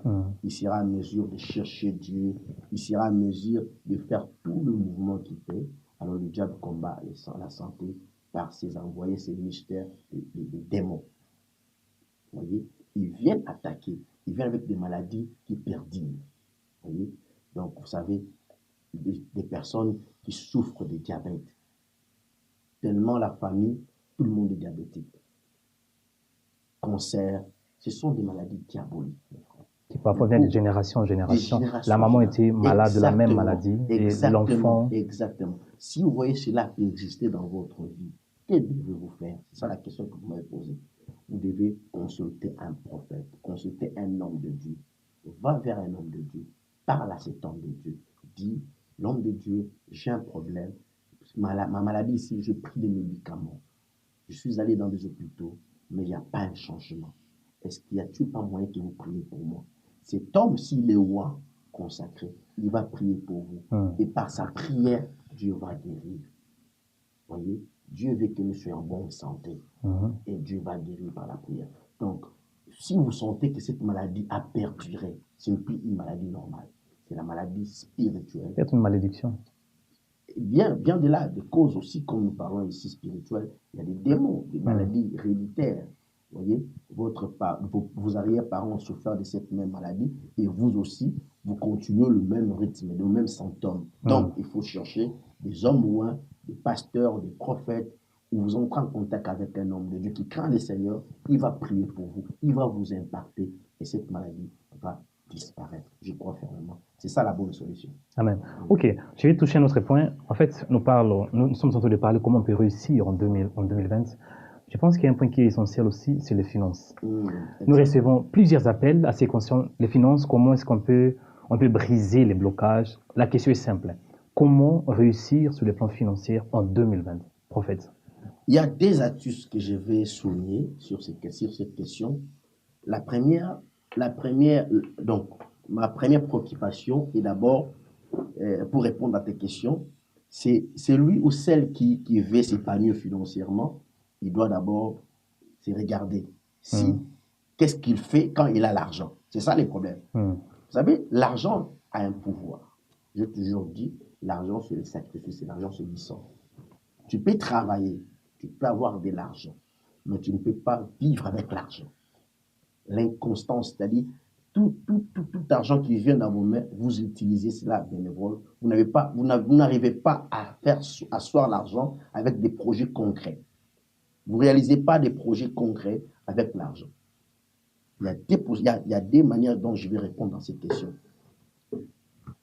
il sera à mesure de chercher Dieu, il sera à mesure de faire tout le mouvement qu'il fait. Alors le diable combat la santé par ses envoyés, ses mystères, des démons. Vous voyez, ils viennent attaquer, ils viennent avec des maladies qui perdurent. Vous voyez, donc vous savez, des personnes qui souffrent de diabète, tellement la famille, tout le monde est diabétique. Cancer, ce sont des maladies diaboliques. Qui parfois viennent de génération en génération. La maman était malade de la même maladie et l'enfant. Exactement. Si vous voyez cela exister dans votre vie, que devez-vous faire? C'est ça la question que vous m'avez posée. Vous devez consulter un prophète, consulter un homme de Dieu. Va vers un homme de Dieu, parle à cet homme de Dieu. Dis, l'homme de Dieu, j'ai un problème. Ma maladie ici, je pris des médicaments. Je suis allé dans des hôpitaux, mais il n'y a pas un changement. Est-ce qu'il y a-t-il pas moyen que vous priez pour moi? Cet homme, s'il est roi consacré, il va prier pour vous. Et par sa prière, Dieu va guérir. Vous voyez, Dieu veut que nous soyons en bonne santé. Et Dieu va guérir par la prière. Donc, si vous sentez que cette maladie a perduré, ce n'est plus une maladie normale. C'est la maladie spirituelle. C'est une malédiction. Bien de là, des causes aussi, comme nous parlons ici spirituelles, il y a des démons, des maladies héréditaires. Vous voyez, vos arrière-parents ont souffert de cette même maladie et vous aussi, vous continuez le même rythme, le même symptôme. Donc, il faut chercher des hommes loin, des pasteurs, des prophètes, où vous entrez en contact avec un homme de Dieu qui craint le Seigneur, il va prier pour vous, il va vous impacter et cette maladie va disparaître. Je crois fermement. C'est ça la bonne solution. Amen. Ok, je vais toucher un autre point. En fait, nous sommes en train de parler comment on peut réussir en 2020. Je pense qu'il y a un point qui est essentiel aussi, c'est les finances. Nous recevons plusieurs appels à ces questions. Les finances, comment est-ce qu'on peut briser les blocages? La question est simple. Comment réussir sur le plan financier en 2020, prophète? Il y a des astuces que je vais souligner sur cette question. Donc, ma première préoccupation est d'abord, pour répondre à tes questions, c'est celui ou celle qui veut s'épanouir financièrement, il doit d'abord se regarder. Qu'est-ce qu'il fait quand il a l'argent? C'est ça les problèmes. Vous savez, l'argent a un pouvoir. J'ai toujours dit, l'argent c'est le sacrifice, l'argent c'est le sang. Tu peux travailler, tu peux avoir de l'argent, mais tu ne peux pas vivre avec l'argent. L'inconstance, c'est-à-dire tout argent qui vient dans vos mains, vous utilisez cela bénévole. Vous n'arrivez pas à faire asseoir l'argent avec des projets concrets. Vous ne réalisez pas des projets concrets avec l'argent. Il y a des manières dont je vais répondre dans cette question.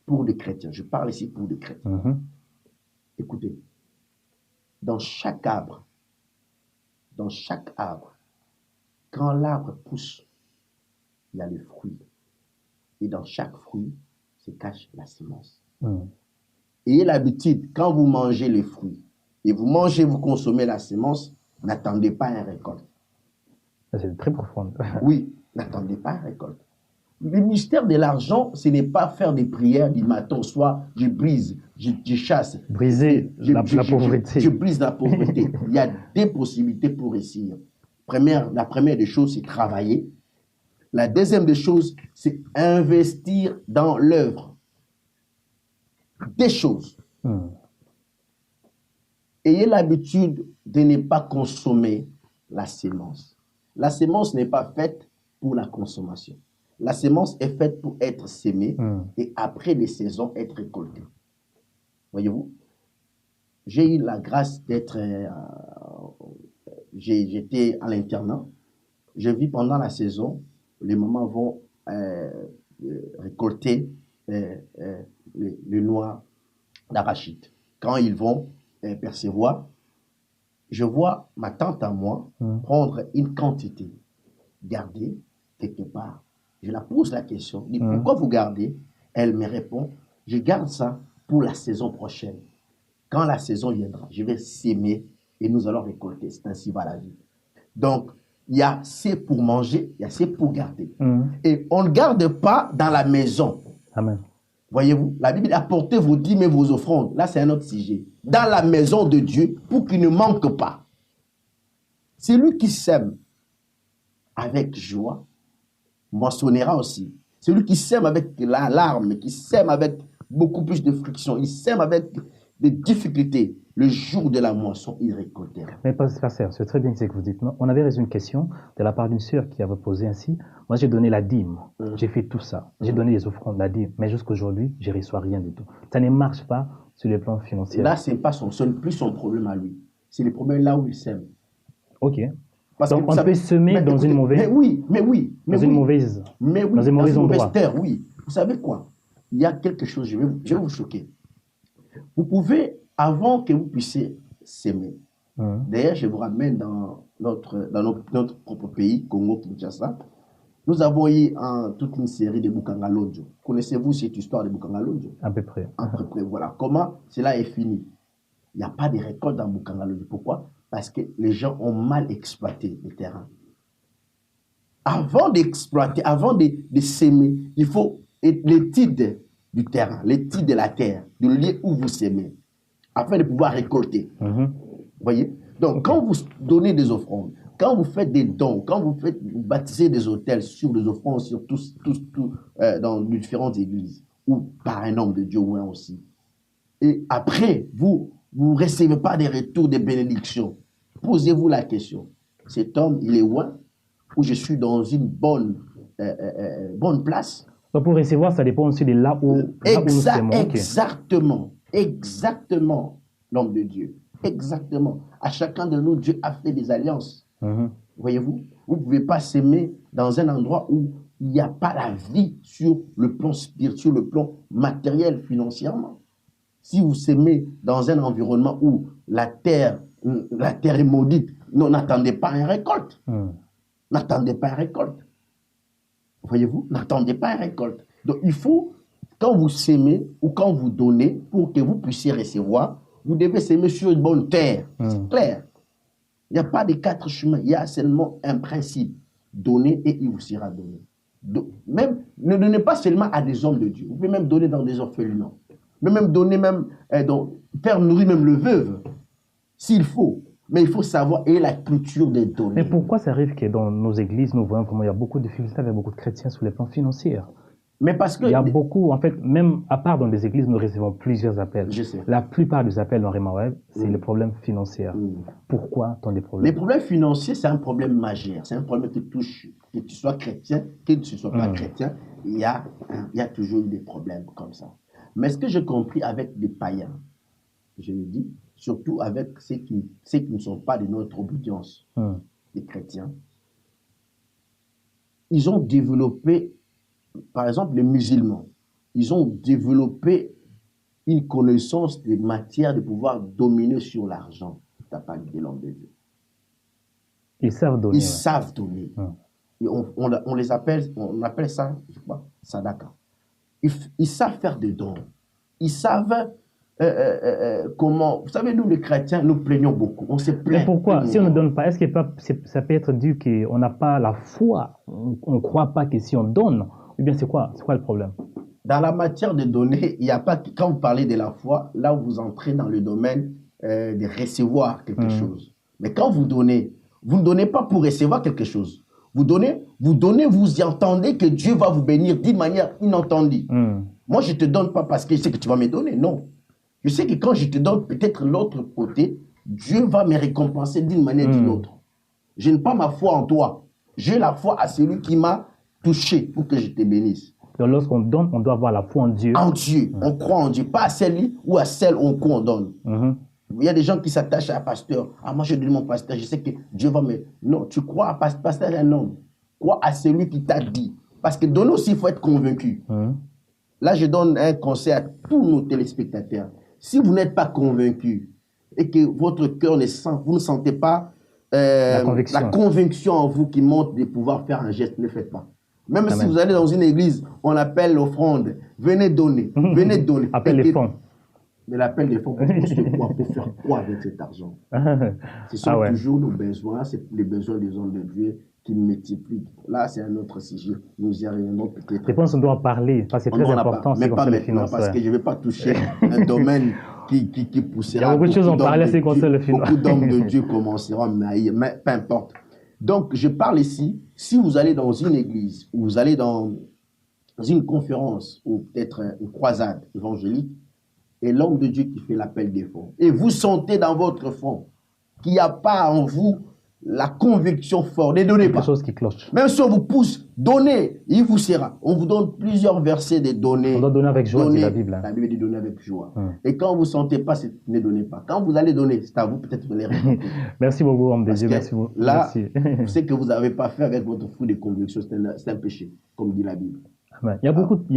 Pour les chrétiens, je parle ici pour les chrétiens. Écoutez, dans chaque arbre, quand l'arbre pousse, il y a le fruit. Et dans chaque fruit se cache la semence. Ayez l'habitude, quand vous mangez les fruits, et vous consommez la semence, n'attendez pas une récolte. C'est très profond. Oui, n'attendez pas une récolte. Le mystère de l'argent, ce n'est pas faire des prières du matin au soir, je brise, je chasse. Briser la pauvreté. Je brise la pauvreté. Il y a des possibilités pour réussir. La première des choses, c'est travailler. La deuxième des choses, c'est investir dans l'œuvre. Des choses. Ayez l'habitude de ne pas consommer la sémence. La sémence n'est pas faite pour la consommation. La sémence est faite pour être sémée et après les saisons être récoltée. Voyez-vous, j'ai eu la grâce d'être... J'étais à l'internat. Je vis pendant la saison, les mamans vont récolter le noix d'arachide. Quand ils vont percevoir, je vois ma tante à moi prendre une quantité, garder quelque part. Je la pose la question, je dis, pourquoi vous gardez? Elle me répond, je garde ça pour la saison prochaine. quand la saison viendra, je vais s'aimer et nous allons récolter. C'est ainsi va la vie. Donc, il y a assez pour manger, il y a assez pour garder. Et on ne garde pas dans la maison. Amen. Voyez-vous, la Bible dit apportez vos dîmes et vos offrandes. Là, c'est un autre sujet. Dans la maison de Dieu, pour qu'il ne manque pas. C'est lui qui sème avec joie, moissonnera aussi. Celui qui sème avec la larme, qui sème avec beaucoup plus de friction, il sème avec des difficultés. Le jour de la moisson, il récoltera. Mais pasteur, c'est très bien ce que vous dites. On avait reçu une question de la part d'une sœur qui avait posé ainsi. Moi, j'ai donné la dîme. J'ai fait tout ça. J'ai donné les offrandes, la dîme. Mais jusqu'aujourd'hui, je ne reçois rien du tout. Ça ne marche pas sur le plan financier. Là, ce n'est pas plus son problème à lui. C'est le problème là où il sème. OK. Parce donc, on peut semer dans une mauvaise... Dans un mauvais endroit. terre, oui. Vous savez quoi? Il y a quelque chose, je vais vous choquer. Vous pouvez, avant que vous puissiez s'aimer, d'ailleurs, je vous ramène dans notre propre pays, Congo-Kinshasa, nous avons eu toute une série de Bukangalonjo. Connaissez-vous cette histoire de Bukangalonjo? À peu près. À peu près, voilà. Comment cela est fini? Il n'y a pas de récolte dans Bukangalonjo. Pourquoi? Parce que les gens ont mal exploité le terrain. Avant d'exploiter, avant de s'aimer, il faut l'étude du terrain, l'étude de la terre, du lieu où vous s'aimez, afin de pouvoir récolter. Vous voyez? Donc, quand vous donnez des offrandes, quand vous faites des dons, quand vous baptisez des hôtels sur des offrandes, sur dans différentes églises, ou par un homme de Dieu ou un aussi, et après, vous ne recevez pas des retours de bénédictions, posez-vous la question, cet homme, il est loin, ou je suis dans une bonne place? Donc pour recevoir, ça dépend aussi de là où nous sommes. Exactement, l'homme de Dieu. Exactement. À chacun de nous, Dieu a fait des alliances. Voyez-vous, vous ne pouvez pas s'aimer dans un endroit où il n'y a pas la vie sur le plan spirituel, le plan matériel, financièrement. Si vous s'aimez dans un environnement où la terre est maudite, n'attendez pas une récolte. N'attendez pas une récolte. Voyez-vous, n'attendez pas une récolte. Donc il faut, quand vous s'aimez ou quand vous donnez, pour que vous puissiez recevoir, vous devez s'aimer sur une bonne terre. C'est clair. Il n'y a pas de 4 chemins, il y a seulement un principe. Donnez et il vous sera donné. Donc, même, ne donnez pas seulement à des hommes de Dieu. Vous pouvez même donner dans des orphelinats. Vous pouvez même donner, faire nourrir même le veuve, s'il faut. Mais il faut savoir, et la culture des données. Mais pourquoi ça arrive que dans nos églises, nous voyons comment il y a beaucoup de difficultés avec beaucoup de chrétiens sur les plans financiers? Mais parce que... Il y a beaucoup, en fait, même à part dans les églises, nous recevons plusieurs appels. Je sais. La plupart des appels dans Rema Web, c'est les problèmes financiers. Pourquoi tant des problèmes? Les problèmes financiers, c'est un problème majeur. C'est un problème qui touche, que tu sois chrétien, que tu ne sois pas chrétien, il y a toujours eu des problèmes comme ça. Mais ce que j'ai compris avec des païens, je le dis, surtout avec ceux qui ne sont pas de notre obédience, les chrétiens, ils ont développé, par exemple les musulmans, ils ont développé une connaissance des matières de pouvoir dominer sur l'argent. Tu n'as pas dit l'homme de Dieu. Ils savent donner. Ils savent donner. Et on les appelle, on appelle ça, je sais pas, sadaka. Ils savent faire des dons. Ils savent comment... Vous savez, nous les chrétiens, nous plaignons beaucoup. On se plaint. Mais pourquoi? Si on ne donne pas, est-ce que ça peut être dû qu'on n'a pas la foi? On ne croit pas que si on donne, ou bien c'est quoi le problème? Dans la matière de donner, il n'y a pas... Quand vous parlez de la foi, là où vous entrez dans le domaine de recevoir quelque chose. Mais quand vous donnez, vous ne donnez pas pour recevoir quelque chose. Vous donnez, vous y entendez que Dieu va vous bénir d'une manière inentendue. Moi, je ne te donne pas parce que je sais que tu vas me donner. Non. Je sais que quand je te donne peut-être l'autre côté, Dieu va me récompenser d'une manière ou d'une autre. Je n'ai pas ma foi en toi. J'ai la foi à celui qui m'a touché pour que je te bénisse. Donc, lorsqu'on donne, on doit avoir la foi en Dieu. En Dieu. On croit en Dieu. Pas à celui ou à celle où on donne. Il y a des gens qui s'attachent à un pasteur. Ah, moi, je donne mon pasteur. Je sais que Dieu va me... Non, tu crois à pasteur un homme. Crois à celui qui t'a dit. Parce que donner aussi, il faut être convaincu. Là, je donne un conseil à tous nos téléspectateurs. Si vous n'êtes pas convaincu et que votre cœur vous ne sentez pas la conviction en vous qui montre de pouvoir faire un geste, ne faites pas. Même si vous allez dans une église, on appelle l'offrande. Venez donner. Venez donner. Appelle les fonds. Mais l'appel des fonds, pour faire quoi avec cet argent? Ce sont toujours nos besoins, c'est les besoins des hommes de Dieu qui multiplient. Là, c'est un autre sujet. Nous y reviendrons peut-être. Je pense qu'on doit en parler, parce que c'est très important. Mais pas maintenant, parce que je ne vais pas toucher un domaine qui poussera. Il y a beaucoup de choses à en parler, c'est concerne le financement. Beaucoup d'hommes de Dieu commenceront à maïr, mais peu importe. Donc, je parle ici, si vous allez dans une église, ou vous allez dans une conférence, ou peut-être une croisade évangélique, et l'homme de Dieu qui fait l'appel des fonds, et vous sentez dans votre fond qu'il n'y a pas en vous la conviction forte, ne donnez pas. Quelque chose qui cloche. Même si on vous pousse, donnez, il vous sera. On vous donne plusieurs versets de donner. On doit donner avec joie, dit la Bible. La Bible dit donner avec joie. Et quand vous ne sentez pas, ne donnez pas. Quand vous allez donner, c'est à vous peut-être de les récolter. Merci beaucoup, homme de Dieu. Merci beaucoup. Là, c'est que vous n'avez pas fait avec votre fruit de conviction, c'est un péché, comme dit la Bible. Il y a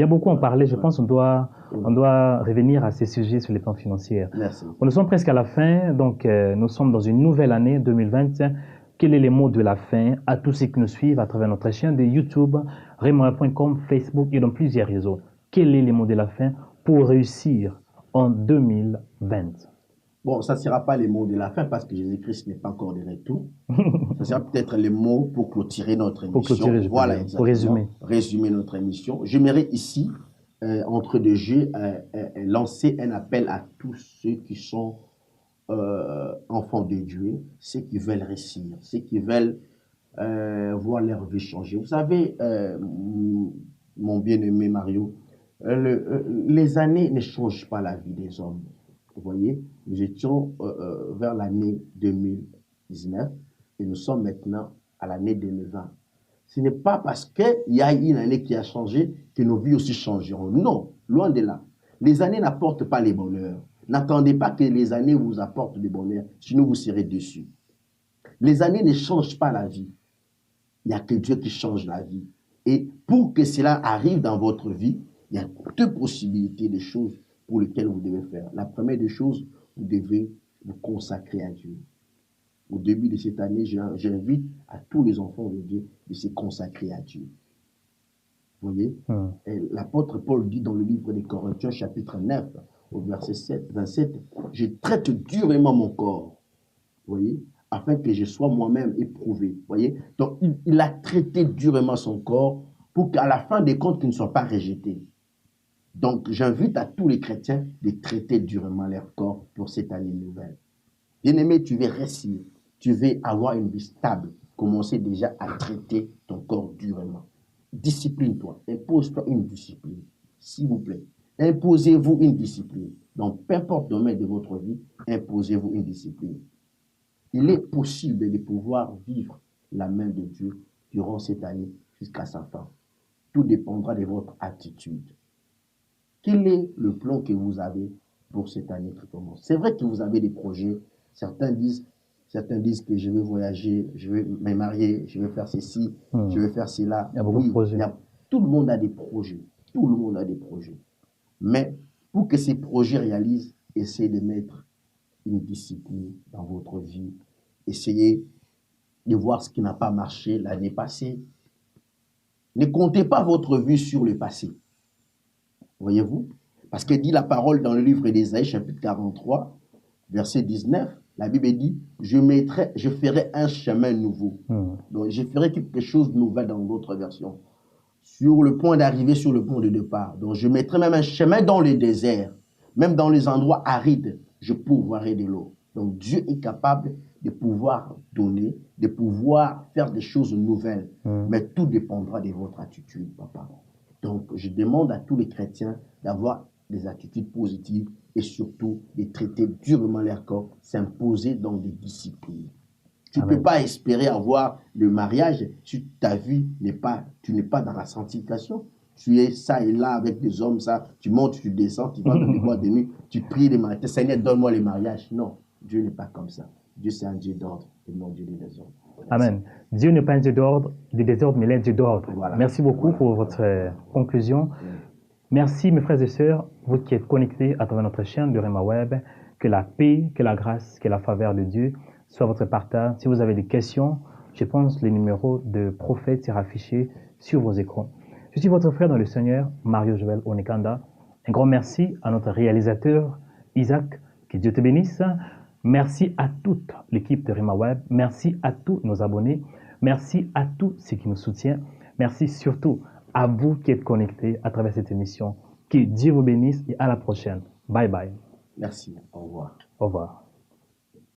beaucoup à en parler. Je pense qu'on doit revenir à ces sujets sur les plans financiers. Merci. Nous sommes presque à la fin, donc nous sommes dans une nouvelle année 2020. Quel est le mot de la fin à tous ceux qui nous suivent à travers notre chaîne de YouTube, remaoueb.com, Facebook et dans plusieurs réseaux? Quel est le mot de la fin pour réussir en 2020? Bon, ça ne sera pas les mots de la fin parce que Jésus-Christ n'est pas encore de retour. Ça sera peut-être les mots pour clôturer notre émission. Pour clôturer, voilà, pour résumer. Résumer notre émission. J'aimerais ici, entre deux jeux, lancer un appel à tous ceux qui sont enfants de Dieu, ceux qui veulent réussir, ceux qui veulent voir leur vie changer. Vous savez, mon bien-aimé Mario, les années ne changent pas la vie des hommes. Vous voyez, nous étions vers l'année 2019 et nous sommes maintenant à l'année 2020. Ce n'est pas parce qu'il y a une année qui a changé que nos vies aussi changeront. Non, loin de là. Les années n'apportent pas les bonheurs. N'attendez pas que les années vous apportent du bonheur, sinon vous serez déçus. Les années ne changent pas la vie. Il n'y a que Dieu qui change la vie. Et pour que cela arrive dans votre vie, il y a deux possibilités de choses pour lesquelles vous devez faire. La première des choses, vous devez vous consacrer à Dieu. Au début de cette année, j'invite à tous les enfants de Dieu de se consacrer à Dieu. Vous voyez, l'apôtre Paul dit dans le livre des Corinthiens, chapitre 9, au verset 27, « Je traite durement mon corps. » Vous voyez, afin que je sois moi-même éprouvé. Vous voyez, donc il a traité durement son corps pour qu'à la fin des comptes, qu'il ne soit pas rejeté. Donc, j'invite à tous les chrétiens de traiter durement leur corps pour cette année nouvelle. Bien-aimé, tu veux réussir, tu veux avoir une vie stable. Commencez déjà à traiter ton corps durement. Discipline-toi, impose-toi une discipline, s'il vous plaît. Imposez-vous une discipline. Donc, peu importe le domaine de votre vie, imposez-vous une discipline. Il est possible de pouvoir vivre la main de Dieu durant cette année jusqu'à sa fin. Tout dépendra de votre attitude. Quel est le plan que vous avez pour cette année qui commence? C'est vrai que vous avez des projets. Certains disent que je vais voyager, je vais me marier, je vais faire ceci, je vais faire cela. Il y a beaucoup de projets. Tout le monde a des projets. Tout le monde a des projets. Mais pour que ces projets réalisent, essayez de mettre une discipline dans votre vie. Essayez de voir ce qui n'a pas marché l'année passée. Ne comptez pas votre vie sur le passé. Voyez-vous? Parce que dit la parole dans le livre d'Ésaïe, chapitre 43, verset 19, la Bible dit, je ferai un chemin nouveau. Donc, je ferai quelque chose de nouvel dans d'autres versions. Sur le point d'arriver, sur le point de départ. Donc, je mettrai même un chemin dans les déserts, même dans les endroits arides, je pourvoirai de l'eau. Donc, Dieu est capable de pouvoir donner, de pouvoir faire des choses nouvelles. Mais tout dépendra de votre attitude, papa. Donc, je demande à tous les chrétiens d'avoir des attitudes positives et surtout de traiter durement leur corps, s'imposer dans des disciplines. Tu ne peux pas espérer avoir le mariage si ta vie tu n'es pas dans la sanctification. Tu es ça et là avec des hommes, ça, tu montes, tu descends, tu vas dans les boîtes de nuit, tu pries les mariages. Seigneur, donne-moi les mariages. Non, Dieu n'est pas comme ça. Dieu, c'est un Dieu d'ordre et non Dieu des désordres. Amen. Dieu n'est pas un Dieu d'ordre, des désordres, mais il est un Dieu d'ordre. Voilà. Merci beaucoup pour votre conclusion. Merci, mes frères et sœurs, vous qui êtes connectés à travers notre chaîne de Rema Web. Que la paix, que la grâce, que la faveur de Dieu soit votre partage. Si vous avez des questions, je pense que le numéro de prophète sera affiché sur vos écrans. Je suis votre frère dans le Seigneur, Mario Joël Onekanda. Un grand merci à notre réalisateur Isaac, que Dieu te bénisse. Merci à toute l'équipe de Rema Web. Merci à tous nos abonnés. Merci à tous ceux qui nous soutiennent. Merci surtout à vous qui êtes connectés à travers cette émission. Que Dieu vous bénisse et à la prochaine. Bye bye. Merci. Au revoir. Au revoir.